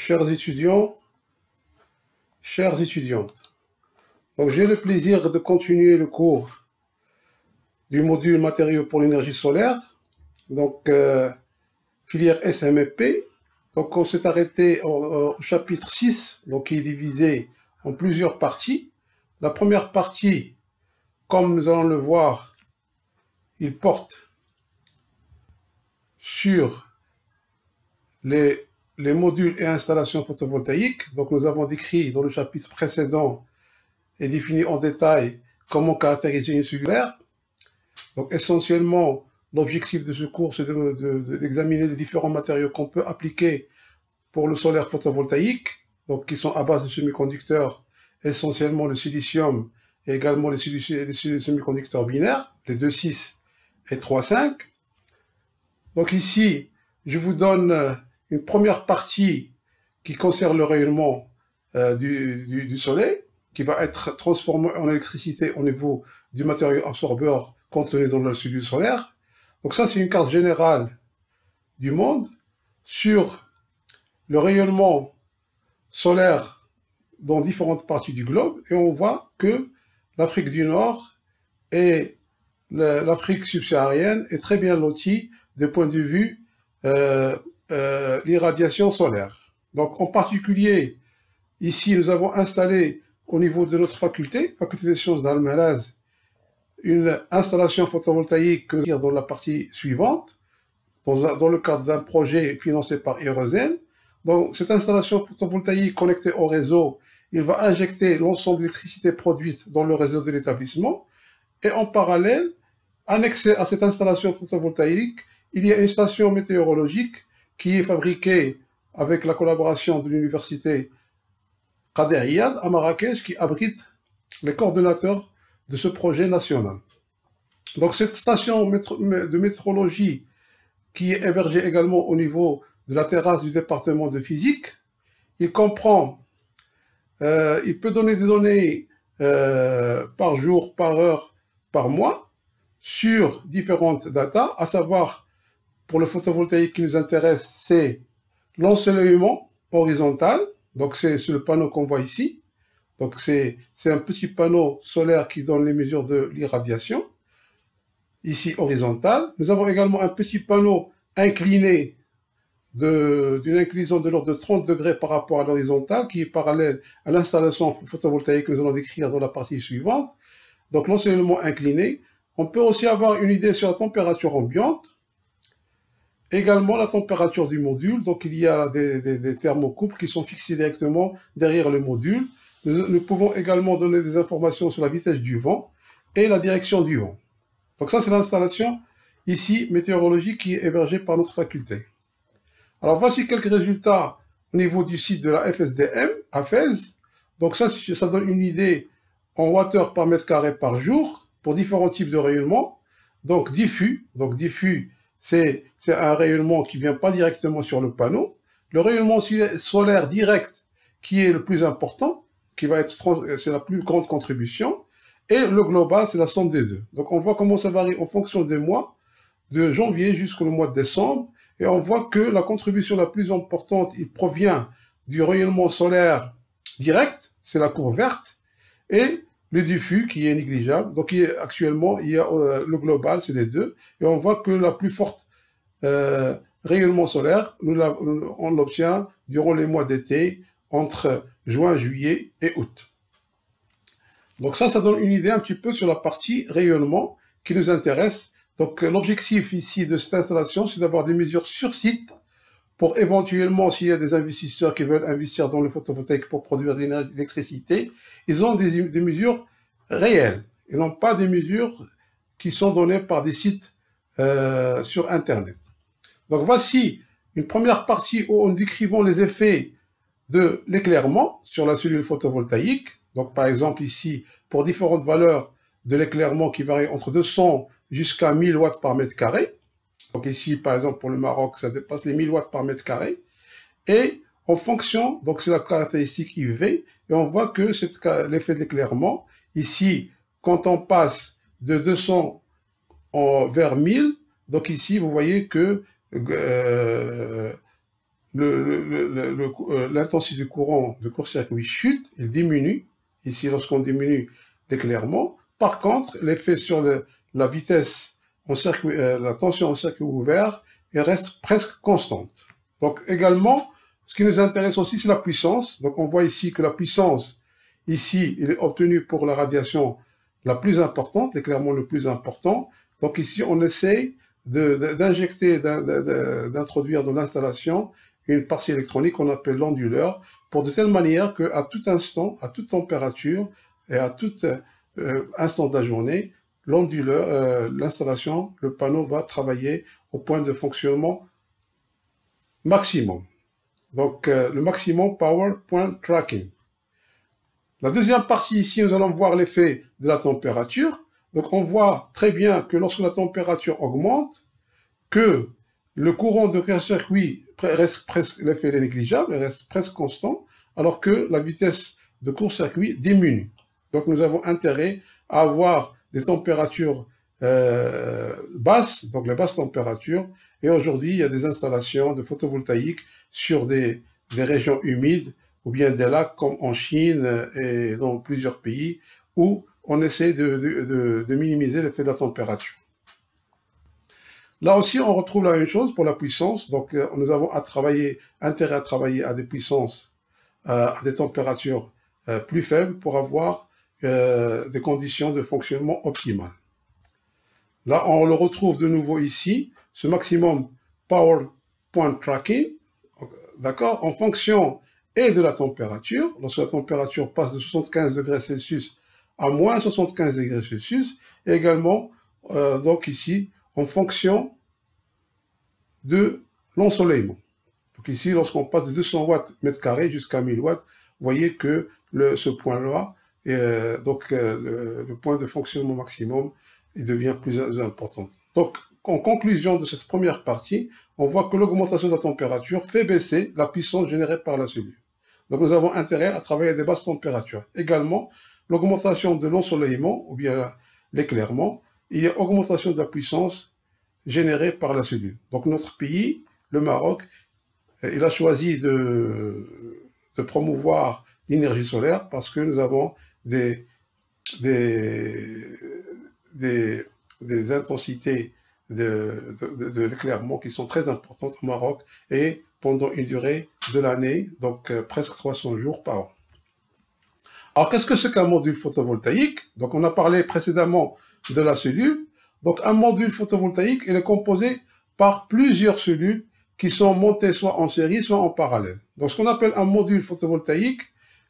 Chers étudiants, chères étudiantes, donc j'ai le plaisir de continuer le cours du module matériaux pour l'énergie solaire, donc filière SMEP. Donc on s'est arrêté au chapitre 6, donc qui est divisé en plusieurs parties. La première partie, comme nous allons le voir, il porte sur les modules et installations photovoltaïques. Donc nous avons décrit dans le chapitre précédent et défini en détail comment caractériser une cellulaire. Donc essentiellement, l'objectif de ce cours, c'est d'examiner les différents matériaux qu'on peut appliquer pour le solaire photovoltaïque, donc qui sont à base de semi-conducteurs, essentiellement le silicium et également les semi-conducteurs binaires, les 2,6 et 3,5. Donc ici, je vous donne une première partie qui concerne le rayonnement du soleil, qui va être transformé en électricité au niveau du matériau absorbeur contenu dans le cellule solaire. Donc ça, c'est une carte générale du monde sur le rayonnement solaire dans différentes parties du globe, et on voit que l'Afrique du Nord et l'Afrique subsaharienne est très bien lotie du point de vue l'irradiation solaire. Donc en particulier, ici nous avons installé au niveau de notre faculté des sciences d'Al-Malaz, une installation photovoltaïque que nous allons dans la partie suivante, dans le cadre d'un projet financé par Erosen. Donc cette installation photovoltaïque connectée au réseau, il va injecter l'ensemble de l'électricité produite dans le réseau de l'établissement, et en parallèle, annexé à cette installation photovoltaïque, il y a une station météorologique qui est fabriquée avec la collaboration de l'université Qader Iyad à Marrakech, qui abrite les coordonnateurs de ce projet national. Donc cette station de météorologie, qui est hébergée également au niveau de la terrasse du département de physique, il comprend, il peut donner des données par jour, par heure, par mois, sur différentes datas, à savoir, pour le photovoltaïque qui nous intéresse, c'est l'ensoleillement horizontal, donc c'est sur le panneau qu'on voit ici. Donc c'est un petit panneau solaire qui donne les mesures de l'irradiation, ici horizontal. Nous avons également un petit panneau incliné d'une inclinaison de l'ordre de 30 degrés par rapport à l'horizontale, qui est parallèle à l'installation photovoltaïque que nous allons décrire dans la partie suivante. Donc l'ensoleillement incliné. On peut aussi avoir une idée sur la température ambiante, également la température du module. Donc il y a des thermocouples qui sont fixés directement derrière le module. Nous pouvons également donner des informations sur la vitesse du vent et la direction du vent. Donc ça, c'est l'installation ici météorologique qui est hébergée par notre faculté. Alors voici quelques résultats au niveau du site de la FSDM à Fès. Donc ça donne une idée en watts par mètre carré par jour pour différents types de rayonnement. Donc diffus, c'est un rayonnement qui ne vient pas directement sur le panneau. Le rayonnement solaire direct qui est le plus important, c'est la plus grande contribution, et le global, c'est la somme des deux. Donc on voit comment ça varie en fonction des mois, de janvier jusqu'au mois de décembre, et on voit que la contribution la plus importante, il provient du rayonnement solaire direct, c'est la courbe verte, et le diffus qui est négligeable. Donc actuellement, il y a le global, c'est les deux, et on voit que la plus forte rayonnement solaire, on l'obtient durant les mois d'été, entre juin, juillet et août. Donc ça donne une idée un petit peu sur la partie rayonnement qui nous intéresse. Donc l'objectif ici de cette installation, c'est d'avoir des mesures sur site pour éventuellement, s'il y a des investisseurs qui veulent investir dans le photovoltaïque pour produire de l'électricité, ils ont des mesures réelles. Ils n'ont pas des mesures qui sont données par des sites sur Internet. Donc voici une première partie où on décrivons les effets de l'éclairement sur la cellule photovoltaïque. Donc par exemple ici, pour différentes valeurs de l'éclairement qui varient entre 200 jusqu'à 1000 watts par mètre carré. Donc ici, par exemple, pour le Maroc, ça dépasse les 1000 watts par mètre carré. Et en fonction, donc c'est la caractéristique IV, et on voit que c'est l'effet de l'éclairement. Ici, quand on passe de 200 vers 1000, donc ici, vous voyez que l'intensité du courant de court-circuit chute, il diminue, ici lorsqu'on diminue l'éclairement. Par contre, l'effet sur la vitesse en circuit, la tension en circuit ouvert, elle reste presque constante. Donc également, ce qui nous intéresse aussi, c'est la puissance. Donc on voit ici que la puissance, ici, il est obtenue pour la radiation la plus importante, l'éclairement le plus important. Donc ici, on essaye d'injecter, d'introduire dans l'installation une partie électronique qu'on appelle l'onduleur, pour de telle manière qu'à tout instant, à toute température et à tout instant de la journée, l'onduleur, l'installation, le panneau va travailler au point de fonctionnement maximum. Donc le maximum power point tracking. La deuxième partie ici, nous allons voir l'effet de la température. Donc on voit très bien que lorsque la température augmente, que le courant de court-circuit reste presque, l'effet est négligeable, reste presque constant, alors que la vitesse de court-circuit diminue. Donc nous avons intérêt à avoir des températures basses, donc les basses températures, et aujourd'hui il y a des installations de photovoltaïque sur des régions humides, ou bien des lacs comme en Chine et dans plusieurs pays, où on essaie de minimiser l'effet de la température. Là aussi, on retrouve la même chose pour la puissance. Donc, nous avons intérêt à travailler à des puissances, à des températures plus faibles pour avoir des conditions de fonctionnement optimales. Là, on le retrouve de nouveau ici, ce maximum power point tracking, d'accord, en fonction et de la température. Lorsque la température passe de 75 degrés Celsius à moins 75 degrés Celsius, et également, donc ici, en fonction de l'ensoleillement. Donc ici, lorsqu'on passe de 200 watts mètre carré jusqu'à 1000 watts, vous voyez que ce point-là, le point de fonctionnement maximum, il devient plus important. Donc, en conclusion de cette première partie, on voit que l'augmentation de la température fait baisser la puissance générée par la cellule. Donc nous avons intérêt à travailler à des basses températures. Également, l'augmentation de l'ensoleillement, ou bien l'éclairement, il y a augmentation de la puissance générée par la cellule. Donc notre pays, le Maroc, il a choisi de promouvoir l'énergie solaire parce que nous avons des intensités de l'éclairement qui sont très importantes au Maroc et pendant une durée de l'année, donc presque 300 jours par an. Alors qu'est-ce que c'est qu'un module photovoltaïque? Donc on a parlé précédemment de la cellule. Donc un module photovoltaïque, il est composé par plusieurs cellules qui sont montées soit en série, soit en parallèle. Donc ce qu'on appelle un module photovoltaïque,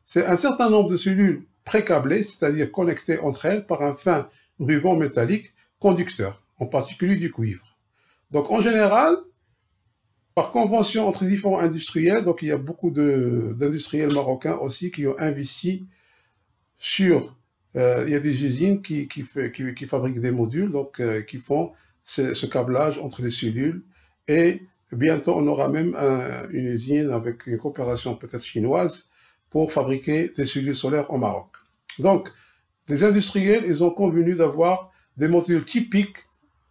c'est un certain nombre de cellules précablées, c'est-à-dire connectées entre elles par un fin ruban métallique conducteur, en particulier du cuivre. Donc en général, par convention entre différents industriels, donc il y a beaucoup d'industriels marocains aussi qui ont investi sur, il y a des usines qui fabriquent des modules, donc qui font ce câblage entre les cellules, et bientôt on aura même une usine avec une coopération peut-être chinoise pour fabriquer des cellules solaires au Maroc. Donc les industriels, ils ont convenu d'avoir des modules typiques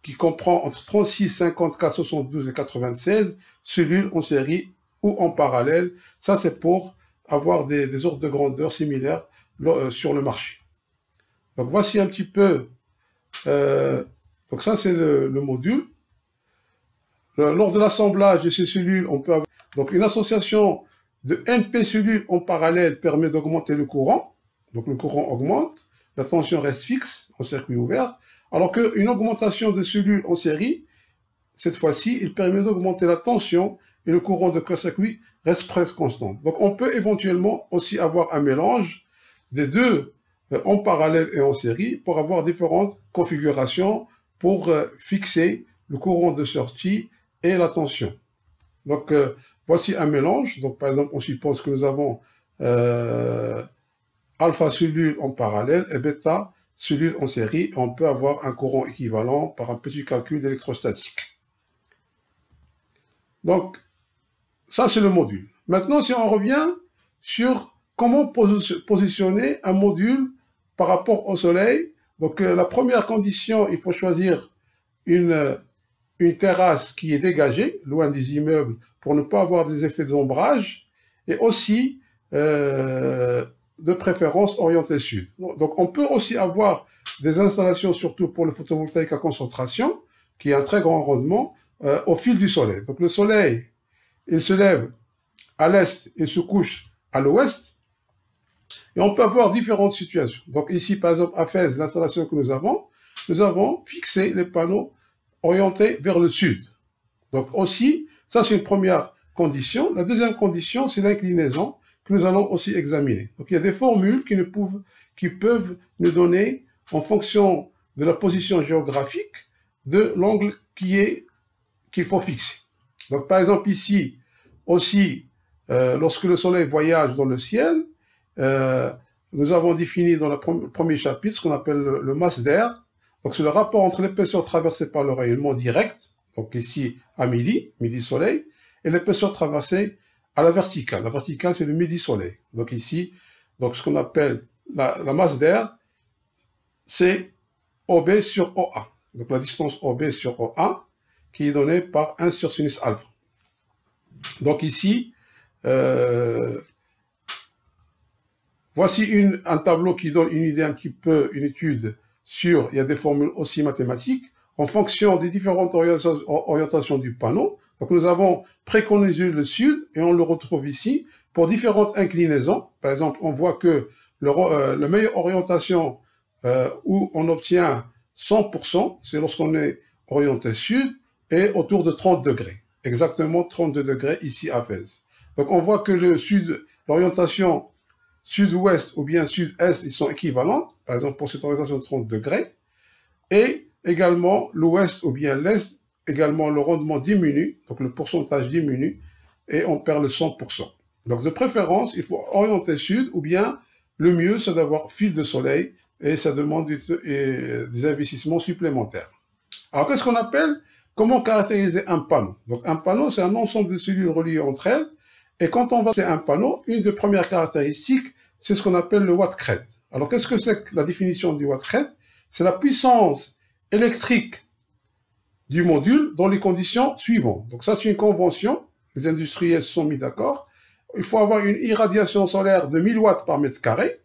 qui comprend entre 36, 54, 72 et 96 cellules en série ou en parallèle. Ça, c'est pour avoir des ordres de grandeur similaires sur le marché. Donc, voici un petit peu... donc, ça, c'est le module. Lors de l'assemblage de ces cellules, on peut avoir... Donc, une association de NP cellules en parallèle permet d'augmenter le courant. Donc, le courant augmente. La tension reste fixe en circuit ouvert. Alors qu'une augmentation de cellules en série, cette fois-ci, il permet d'augmenter la tension et le courant de court-circuit reste presque constant. Donc on peut éventuellement aussi avoir un mélange des deux en parallèle et en série pour avoir différentes configurations pour fixer le courant de sortie et la tension. Donc voici un mélange. Donc par exemple, on suppose que nous avons alpha cellules en parallèle et bêta cellules en série, on peut avoir un courant équivalent par un petit calcul d'électrostatique. Donc, ça c'est le module. Maintenant, si on revient sur comment positionner un module par rapport au Soleil, donc la première condition, il faut choisir une une terrasse qui est dégagée, loin des immeubles, pour ne pas avoir des effets d'ombrage, et aussi, de préférence, orientée sud. Donc, on peut aussi avoir des installations, surtout pour le photovoltaïque à concentration, qui a un très grand rendement, au fil du soleil. Donc, le soleil, il se lève à l'est et se couche à l'ouest, et on peut avoir différentes situations. Donc, ici, par exemple, à Fès, l'installation que nous avons fixé les panneaux orientés vers le sud. Donc aussi, ça c'est une première condition. La deuxième condition, c'est l'inclinaison que nous allons aussi examiner. Donc il y a des formules qui peuvent nous donner, en fonction de la position géographique, de l'angle qu'il faut fixer. Donc par exemple ici, aussi, lorsque le soleil voyage dans le ciel, nous avons défini dans le premier chapitre ce qu'on appelle le masse d'air. Donc c'est le rapport entre l'épaisseur traversée par le rayonnement direct, donc ici à midi soleil, et l'épaisseur traversée à la verticale. La verticale, c'est le midi soleil. Donc ici, donc ce qu'on appelle la masse d'air, c'est OB sur OA. Donc la distance OB sur OA, qui est donnée par 1 sur sinus alpha. Donc ici, voici un tableau qui donne une idée un petit peu, une étude sur, il y a des formules aussi mathématiques, en fonction des différentes orientations du panneau. Donc nous avons préconisé le sud, et on le retrouve ici, pour différentes inclinaisons. Par exemple, on voit que la meilleure orientation où on obtient 100%, c'est lorsqu'on est orienté sud, et autour de 30 degrés. Exactement 32 degrés ici à Fès. Donc on voit que l'orientation sud-ouest ou bien sud-est, ils sont équivalentes, par exemple pour cette orientation de 30 degrés, et également l'ouest ou bien l'est, également le rendement diminue, donc le pourcentage diminue, et on perd le 100%. Donc de préférence, il faut orienter sud, ou bien le mieux, c'est d'avoir fil de soleil, et ça demande des investissements supplémentaires. Alors qu'est-ce qu'on appelle, comment caractériser un panneau? Donc un panneau, c'est un ensemble de cellules reliées entre elles, et quand on va faire un panneau, une des premières caractéristiques, c'est ce qu'on appelle le watt-crête. Alors, qu'est-ce que c'est que la définition du watt-crête? C'est la puissance électrique du module dans les conditions suivantes. Donc ça, c'est une convention. Les industriels se sont mis d'accord. Il faut avoir une irradiation solaire de 1000 watts par mètre carré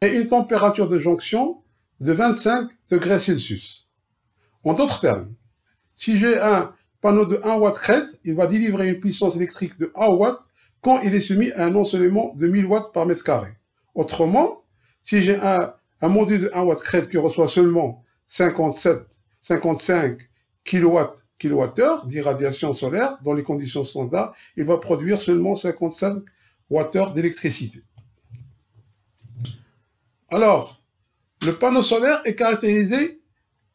et une température de jonction de 25 degrés Celsius. En d'autres termes, si j'ai un panneau de 1 watt crête, il va délivrer une puissance électrique de 1 watt quand il est soumis à un ensoleillement de 1000 watts par mètre carré. Autrement, si j'ai un module de 1 watt crête qui reçoit seulement 55 kWh d'irradiation solaire, dans les conditions standards, il va produire seulement 55 Wh d'électricité. Alors, le panneau solaire est caractérisé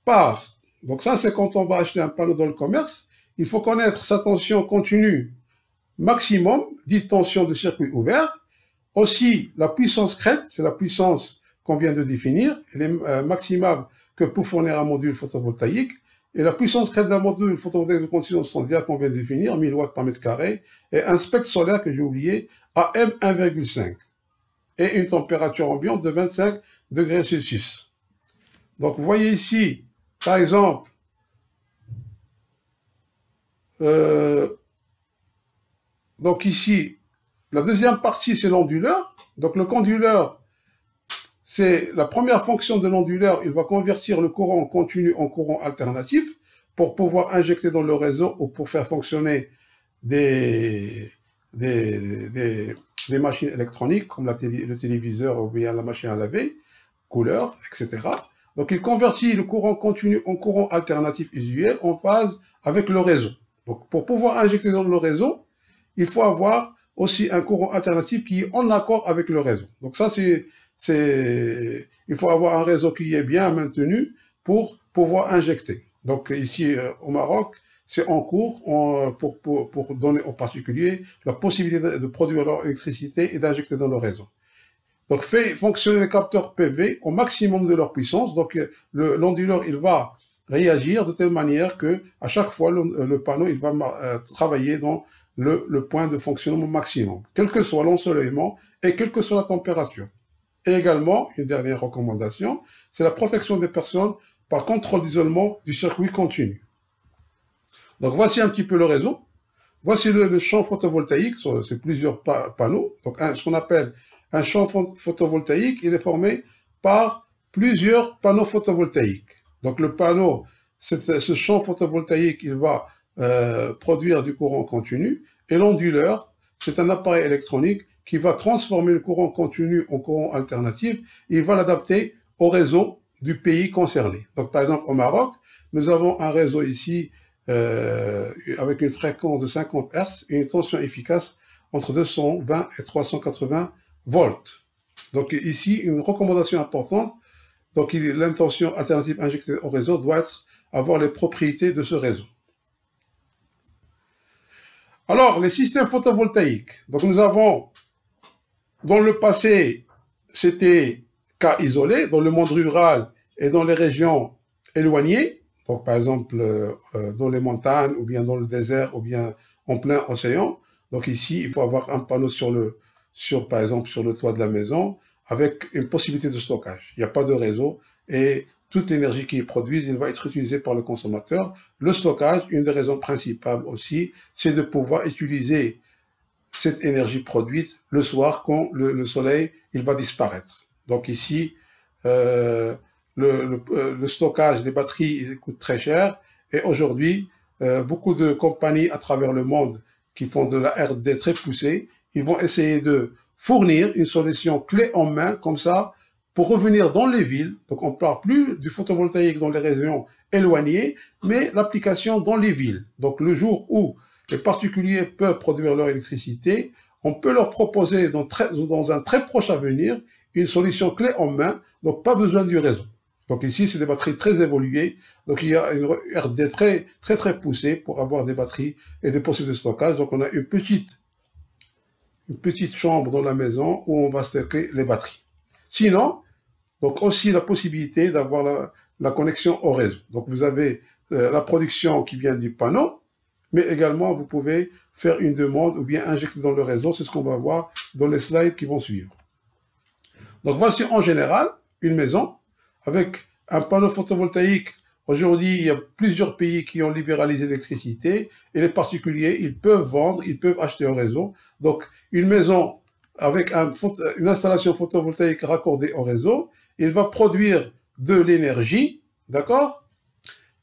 par, donc ça c'est quand on va acheter un panneau dans le commerce, il faut connaître sa tension continue maximum, dite tension de circuit ouvert. Aussi, la puissance crête, c'est la puissance qu'on vient de définir, elle est maximale que pour fournir un module photovoltaïque. Et la puissance crête d'un module photovoltaïque de conditions standard qu'on vient de définir, 1000 watts par mètre carré, et un spectre solaire que j'ai oublié, à M1,5. Et une température ambiante de 25 degrés Celsius. Donc, vous voyez ici, par exemple, donc ici, la deuxième partie, c'est l'onduleur. Donc, le conduleur, c'est la première fonction de l'onduleur. Il va convertir le courant continu en courant alternatif pour pouvoir injecter dans le réseau ou pour faire fonctionner des machines électroniques comme le téléviseur ou bien la machine à laver, couleur, etc. Donc, il convertit le courant continu en courant alternatif usuel en phase avec le réseau. Donc, pour pouvoir injecter dans le réseau, il faut avoir aussi un courant alternatif qui est en accord avec le réseau. Donc ça, il faut avoir un réseau qui est bien maintenu pour pouvoir injecter. Donc ici, au Maroc, c'est en cours pour donner aux particuliers la possibilité de produire leur électricité et d'injecter dans le réseau. Donc fait fonctionner les capteurs PV au maximum de leur puissance. Donc l'onduleur, il va réagir de telle manière que à chaque fois, le panneau, il va travailler dans le point de fonctionnement maximum, quel que soit l'ensoleillement et quelle que soit la température. Et également, une dernière recommandation, c'est la protection des personnes par contrôle d'isolement du circuit continu. Donc voici un petit peu le réseau. Voici le champ photovoltaïque, c'est plusieurs panneaux. Donc ce qu'on appelle un champ photovoltaïque, il est formé par plusieurs panneaux photovoltaïques. Donc le panneau, ce champ photovoltaïque, il va produire du courant continu. Et l'onduleur, c'est un appareil électronique qui va transformer le courant continu en courant alternatif. Il va l'adapter au réseau du pays concerné. Donc par exemple au Maroc, nous avons un réseau ici avec une fréquence de 50 Hz et une tension efficace entre 220 et 380 volts. Donc ici, une recommandation importante. Donc l'intention alternative injectée au réseau doit avoir les propriétés de ce réseau. Alors, les systèmes photovoltaïques. Donc nous avons, dans le passé, c'était cas isolé, dans le monde rural et dans les régions éloignées. Donc, par exemple, dans les montagnes, ou bien dans le désert, ou bien en plein océan. Donc ici, il faut avoir un panneau par exemple, sur le toit de la maison, avec une possibilité de stockage. Il n'y a pas de réseau, et toute l'énergie qui est produite, elle va être utilisée par le consommateur. Le stockage, une des raisons principales aussi, c'est de pouvoir utiliser cette énergie produite le soir, quand le soleil, il va disparaître. Donc ici, le stockage des batteries, il coûte très cher. Et aujourd'hui, beaucoup de compagnies à travers le monde qui font de la R&D très poussée, ils vont essayer de fournir une solution clé en main, comme ça, pour revenir dans les villes. Donc on ne parle plus du photovoltaïque dans les régions éloignées, mais l'application dans les villes. Donc le jour où les particuliers peuvent produire leur électricité, on peut leur proposer dans un très proche avenir une solution clé en main, donc pas besoin du réseau. Donc ici, c'est des batteries très évoluées, donc il y a une R&D très poussée pour avoir des batteries et des possibilités de stockage. Donc on a une petite chambre dans la maison où on va stocker les batteries. Sinon, donc aussi la possibilité d'avoir la connexion au réseau. Donc vous avez la production qui vient du panneau, mais également vous pouvez faire une demande ou bien injecter dans le réseau. C'est ce qu'on va voir dans les slides qui vont suivre. Donc voici en général une maison avec un panneau photovoltaïque. Aujourd'hui, il y a plusieurs pays qui ont libéralisé l'électricité, et les particuliers, ils peuvent vendre, ils peuvent acheter au réseau. Donc une maison avec une installation photovoltaïque raccordée au réseau, il va produire de l'énergie, d'accord,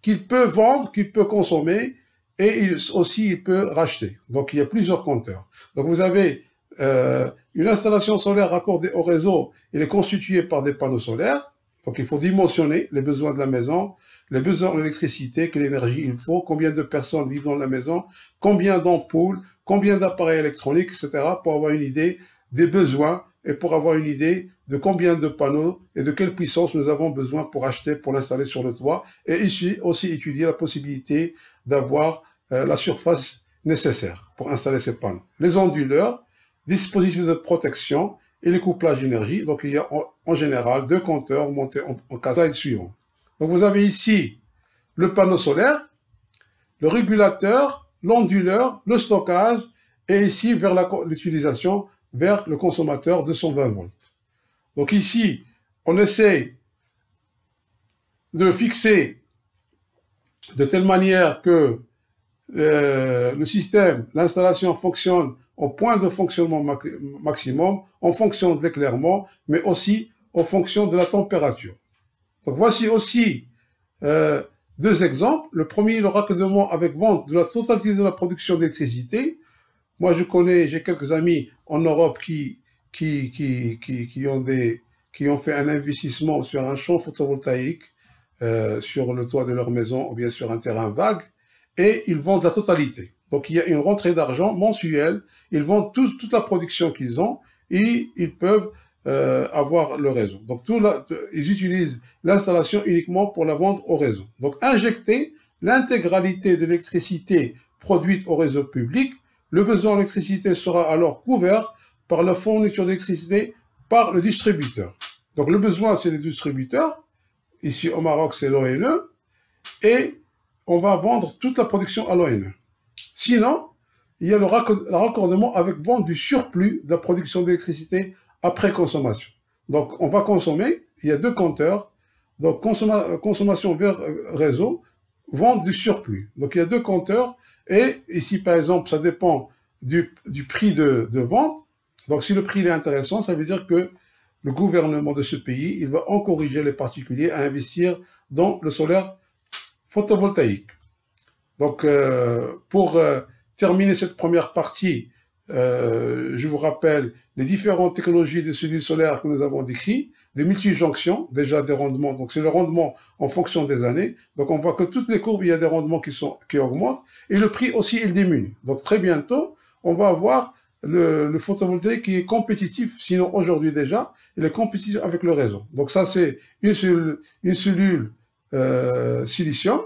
qu'il peut vendre, qu'il peut consommer, et il peut racheter. Donc il y a plusieurs compteurs. Donc vous avez une installation solaire raccordée au réseau, elle est constituée par des panneaux solaires. Donc il faut dimensionner les besoins de la maison, les besoins en électricité, quelle énergie il faut, combien de personnes vivent dans la maison, combien d'ampoules, combien d'appareils électroniques, etc. pour avoir une idée des besoins et pour avoir une idée de combien de panneaux et de quelle puissance nous avons besoin pour acheter, pour l'installer sur le toit. Et ici aussi étudier la possibilité d'avoir la surface nécessaire pour installer ces panneaux. Les onduleurs, dispositifs de protection et les couplages d'énergie. Donc il y a en général deux compteurs montés en slide suivant. Donc vous avez ici le panneau solaire, le régulateur, l'onduleur, le stockage, et ici vers l'utilisation vers le consommateur 220 volts. Donc ici, on essaie de fixer de telle manière que le système, l'installation fonctionne au point de fonctionnement maximum, en fonction de l'éclairement, mais aussi en fonction de la température. Donc voici aussi deux exemples. Le premier, le raccordement avec vente de la totalité de la production d'électricité. Moi, j'ai quelques amis en Europe qui ont fait un investissement sur un champ photovoltaïque sur le toit de leur maison ou bien sur un terrain vague, et ils vendent la totalité. Donc il y a une rentrée d'argent mensuelle, ils vendent toute la production qu'ils ont et ils peuvent avoir le réseau. Donc ils utilisent l'installation uniquement pour la vendre au réseau. Donc injecter l'intégralité de l'électricité produite au réseau public, le besoin d'électricité sera alors couvert par la fourniture d'électricité par le distributeur. Donc le besoin, c'est les distributeurs. Ici au Maroc, c'est l'ONE. Et on va vendre toute la production à l'ONE. Sinon, il y a le raccordement avec vente du surplus de la production d'électricité après consommation. Donc on va consommer, il y a deux compteurs. Donc consommation vers réseau, vendre du surplus. Donc il y a deux compteurs, et ici par exemple, ça dépend du prix de vente. Donc si le prix est intéressant, ça veut dire que le gouvernement de ce pays, il va encourager les particuliers à investir dans le solaire photovoltaïque. Donc pour terminer cette première partie, je vous rappelle les différentes technologies de cellules solaires que nous avons décrites, les multijonctions, déjà des rendements, donc c'est le rendement en fonction des années. Donc on voit que toutes les courbes, il y a des rendements qui augmentent, et le prix aussi, il diminue. Donc très bientôt, on va avoir le photovoltaïque qui est compétitif, sinon aujourd'hui déjà, il est compétitif avec le réseau. Donc ça, c'est une cellule silicium,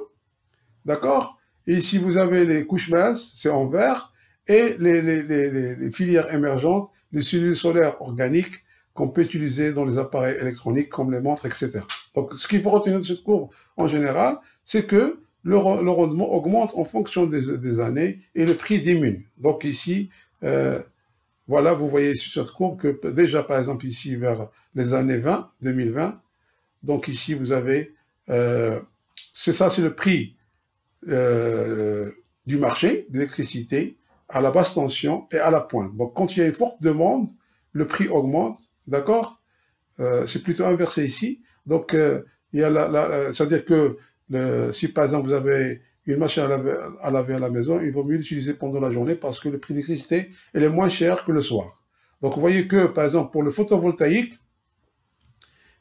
d'accord? Et ici, vous avez les couches minces, c'est en vert, et les filières émergentes, les cellules solaires organiques qu'on peut utiliser dans les appareils électroniques comme les montres, etc. Donc, ce qu'il faut retenir de cette courbe en général, c'est que le rendement augmente en fonction des années et le prix diminue. Donc ici, voilà, vous voyez sur cette courbe que déjà, par exemple, ici, vers les années 2020, donc ici, vous avez, c'est le prix du marché d'électricité à la basse tension et à la pointe. Donc, quand il y a une forte demande, le prix augmente, d'accord? C'est plutôt inversé ici. Donc, il y a c'est-à-dire que si par exemple vous avez une machine à laver à la maison, il vaut mieux l'utiliser pendant la journée parce que le prix de l'électricité est moins cher que le soir. Donc, vous voyez que, par exemple, pour le photovoltaïque,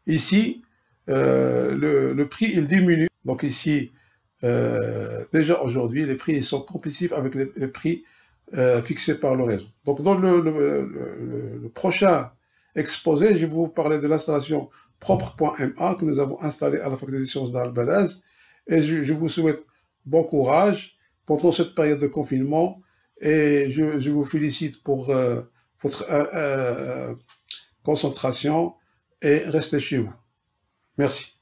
ici, le prix, il diminue. Donc ici, déjà aujourd'hui, les prix ils sont compétitifs avec les prix fixés par le réseau. Donc dans le prochain exposé, je vais vous parler de l'installation propre.ma que nous avons installée à la faculté des sciences d'Al-Balaz, et je vous souhaite bon courage pendant cette période de confinement, et je vous félicite pour votre concentration, et restez chez vous. Merci.